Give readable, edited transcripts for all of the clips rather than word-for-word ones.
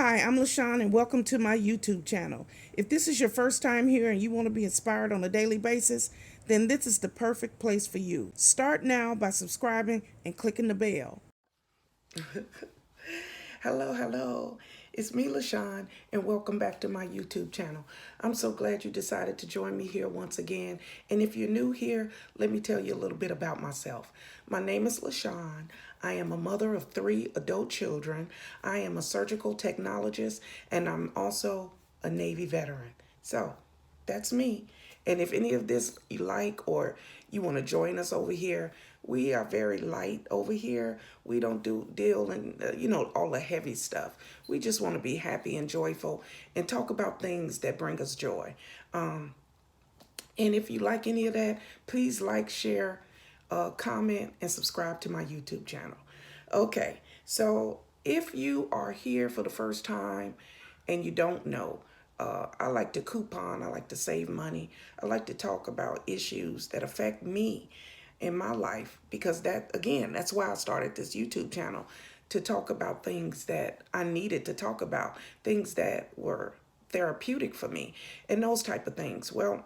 Hi, I'm LaShawn and welcome to my YouTube channel. If this is your first time here and you want to be inspired on a daily basis, then this is the perfect place for you. Start now by subscribing and clicking the bell. Hello. It's me, LaShawn, and welcome back to my YouTube channel. I'm so glad you decided to join me here once again. And if you're new here, let me tell you a little bit about myself. My name is LaShawn. I am a mother of 3 adult children. I am a surgical technologist, and I'm also a Navy veteran. So that's me. And if any of this you like or you want to join us over here, we are very light over here. We don't do deal in all the heavy stuff. We just want to be happy and joyful and talk about things that bring us joy. And if you like any of that, please like, share, comment, and subscribe to my YouTube channel. Okay, so if you are here for the first time and you don't know, I like to coupon, I like to save money, I like to talk about issues that affect me in my life because that's why I started this YouTube channel, to talk about things that I needed to talk about, things that were therapeutic for me, and those type of things. Well,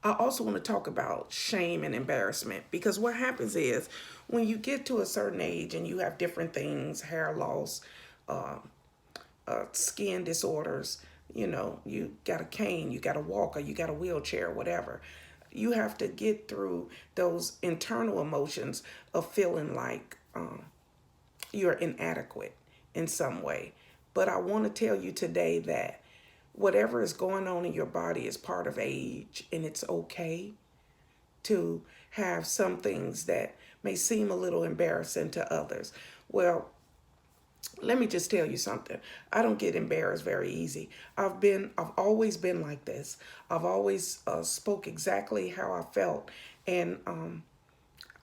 I also want to talk about shame and embarrassment because what happens is when you get to a certain age and you have different things, hair loss, uh, skin disorders, you got a cane, you got a walker, you got a wheelchair, whatever. You have to get through those internal emotions of feeling like you're inadequate in some way. But I want to tell you today that whatever is going on in your body is part of age, and it's okay to have some things that may seem a little embarrassing to others. Well, let me just tell you something. I don't get embarrassed very easy. I've always been like this. I've always spoke exactly how I felt, and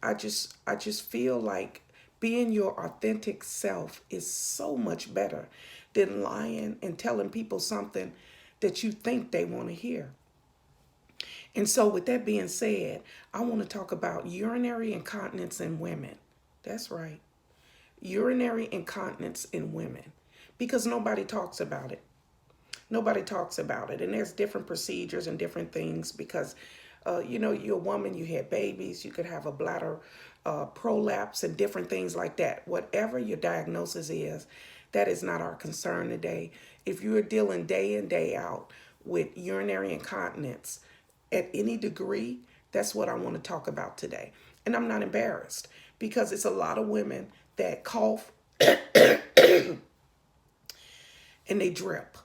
I just feel like being your authentic self is so much better than lying and telling people something that you think they want to hear. And so, with that being said, I want to talk about urinary incontinence in women. That's right, urinary incontinence in women, because nobody talks about it. Nobody talks about it. And there's different procedures and different things because, you're a woman, you had babies, you could have a bladder prolapse and different things like that. Whatever your diagnosis is, that is not our concern today. If you're dealing day in, day out with urinary incontinence at any degree, that's what I want to talk about today. And I'm not embarrassed because it's a lot of women that cough and they drip,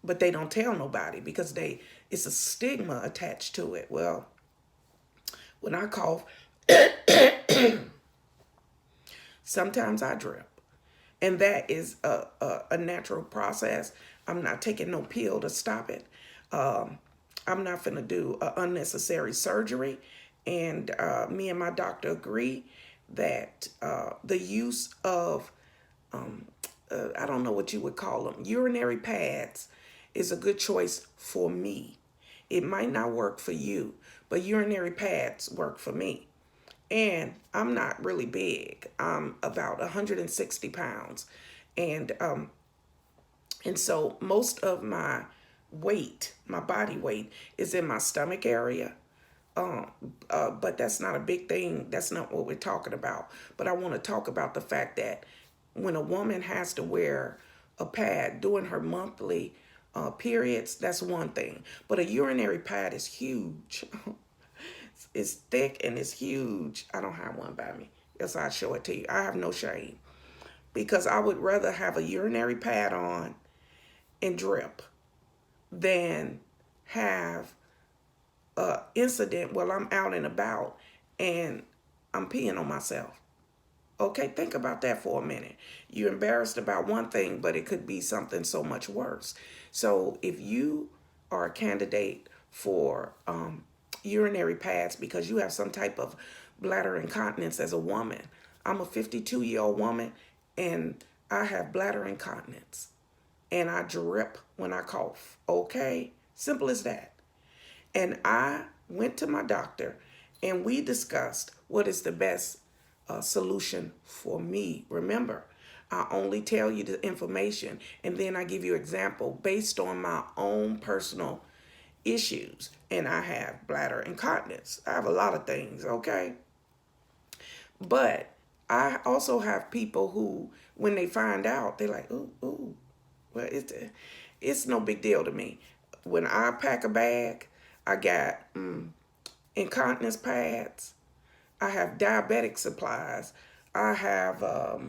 but they don't tell nobody because it's a stigma attached to it. Well, when I cough, sometimes I drip, and that is a natural process. I'm not taking no pill to stop it. I'm not going to do unnecessary surgery, and me and my doctor agree that the use of I don't know what you would call them, urinary pads is a good choice for me. It might not work for you, but urinary pads work for me. And I'm not really big. I'm about 160 pounds. And and so most of my weight, my body weight, is in my stomach area. But that's not a big thing. That's not what we're talking about. But I want to talk about the fact that when a woman has to wear a pad during her monthly periods, that's one thing. But a urinary pad is huge. It's thick and it's huge. I don't have one by me. Yes, I'll show it to you. I have no shame because I would rather have a urinary pad on and drip than have a incident while I'm out and about and I'm peeing on myself. Okay, think about that for a minute. You're embarrassed about one thing, but it could be something so much worse. So if you are a candidate for urinary pads because you have some type of bladder incontinence as a woman, I'm a 52-year-old woman and I have bladder incontinence and I drip when I cough. Okay, simple as that. And I went to my doctor and we discussed what is the best solution for me. Remember, I only tell you the information, and then I give you example based on my own personal issues. And I have bladder incontinence. I have a lot of things, okay? But I also have people who, when they find out, they're like, ooh, ooh, well, it's no big deal to me. When I pack a bag, I got incontinence pads. I have diabetic supplies. I have, let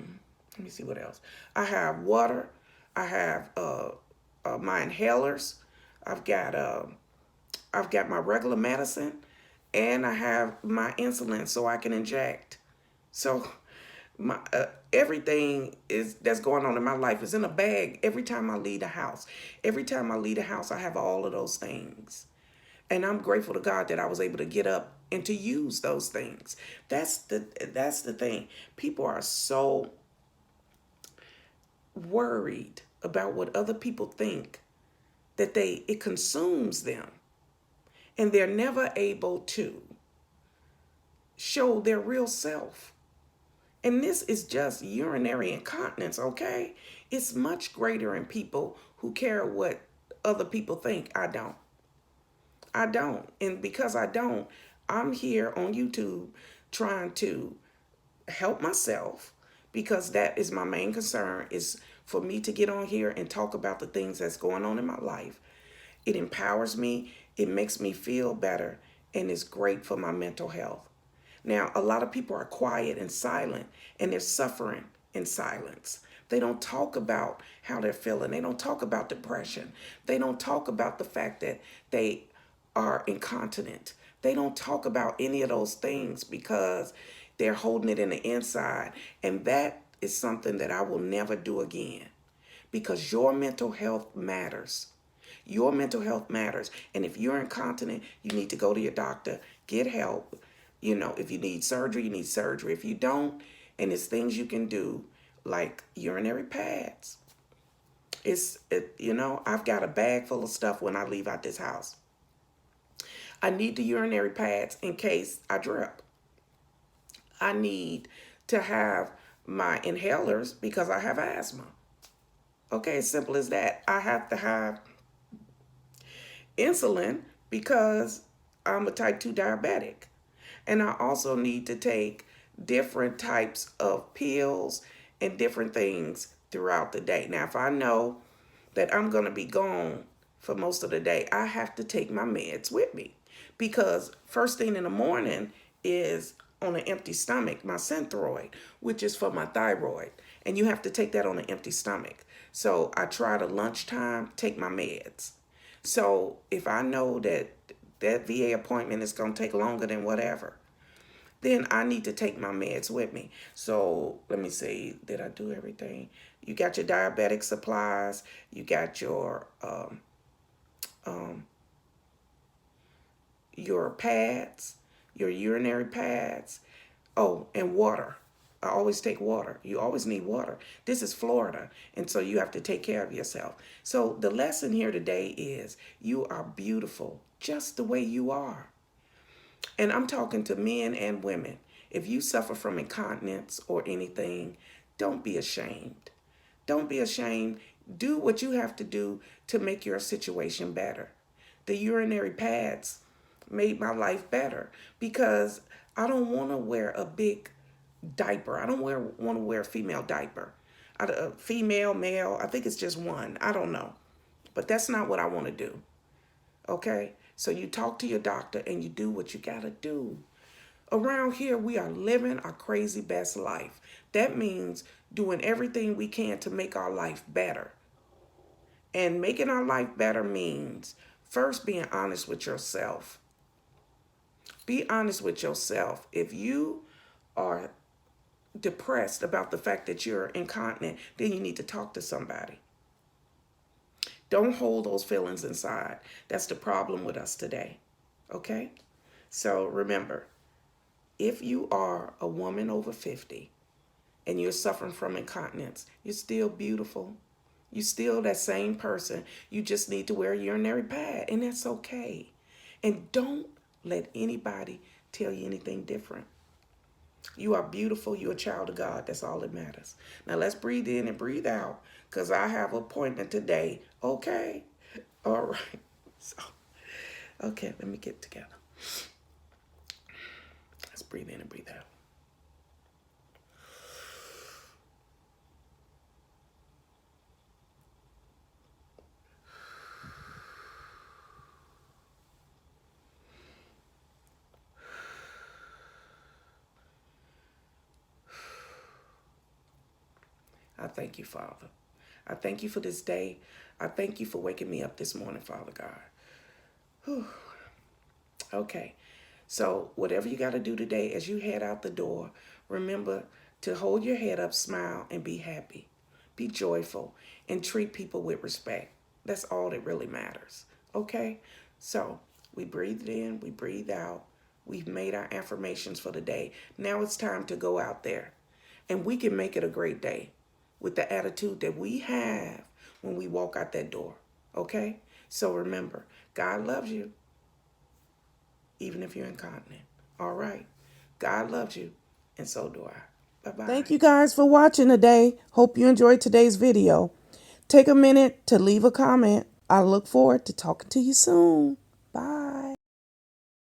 me see what else. I have water. I have my inhalers. I've got I've got my regular medicine, and I have my insulin so I can inject. So my everything is that's going on in my life is in a bag every time I leave the house. Every time I leave the house, I have all of those things. And I'm grateful to God that I was able to get up and to use those things. That's the thing. People are so worried about what other people think that it consumes them, and they're never able to show their real self. And this is just urinary incontinence, okay? It's much greater in people who care what other people think. I don't. I don't. And because I don't, I'm here on YouTube trying to help myself, because that is my main concern, is for me to get on here and talk about the things that's going on in my life. It empowers me, it makes me feel better, and it's great for my mental health. Now, a lot of people are quiet and silent, and they're suffering in silence. They don't talk about how they're feeling. They don't talk about depression. They don't talk about the fact that they are incontinent. They don't talk about any of those things because they're holding it in the inside. And that is something that I will never do again, because your mental health matters. Your mental health matters. And if you're incontinent, you need to go to your doctor, get help. You know, if you need surgery, you need surgery. If you don't, and it's things you can do, like urinary pads. I've got a bag full of stuff when I leave out this house. I need the urinary pads in case I drip. I need to have my inhalers because I have asthma. Okay, as simple as that. I have to have insulin because I'm a type 2 diabetic. And I also need to take different types of pills and different things throughout the day. Now, if I know that I'm going to be gone for most of the day, I have to take my meds with me, because first thing in the morning is on an empty stomach, my Synthroid, which is for my thyroid. And you have to take that on an empty stomach. So I try to lunchtime take my meds. So if I know that that VA appointment is going to take longer than whatever, then I need to take my meds with me. So let me see, did I do everything? You got your diabetic supplies, you got your pads, your urinary pads. Oh, and water. I always take water. You always need water. This is Florida, and so you have to take care of yourself. So the lesson here today is you are beautiful just the way you are. And I'm talking to men and women. If you suffer from incontinence or anything, don't be ashamed. Don't be ashamed. Do what you have to do to make your situation better. The urinary pads made my life better because I don't want to wear a big diaper. I don't want to wear a female diaper. Female, male, I think it's just one. I don't know. But that's not what I want to do. Okay? So you talk to your doctor and you do what you got to do. Around here, we are living our crazy best life. That means doing everything we can to make our life better. And making our life better means first being honest with yourself. Be honest with yourself. If you are depressed about the fact that you're incontinent, then you need to talk to somebody. Don't hold those feelings inside. That's the problem with us today. Okay? So remember, if you are a woman over 50 and you're suffering from incontinence, you're still beautiful. You're still that same person. You just need to wear a urinary pad, and that's okay. And don't let anybody tell you anything different. You are beautiful. You're a child of God. That's all that matters. Now let's breathe in and breathe out because I have an appointment today. Okay? All right. So, okay, let me get together. Let's breathe in and breathe out. I thank you, Father. I thank you for this day. I thank you for waking me up this morning, Father God. Whew. Okay. So, whatever you got to do today as you head out the door, remember to hold your head up, smile, and be happy. Be joyful and treat people with respect. That's all that really matters. Okay? So, we breathed in, we breathed out. We've made our affirmations for the day. Now it's time to go out there. And we can make it a great day with the attitude that we have when we walk out that door. Okay? So remember, God loves you even if you're incontinent. All right. God loves you, and so do I. Bye-bye. Thank you guys for watching today. Hope you enjoyed today's video. Take a minute to leave a comment. I look forward to talking to you soon.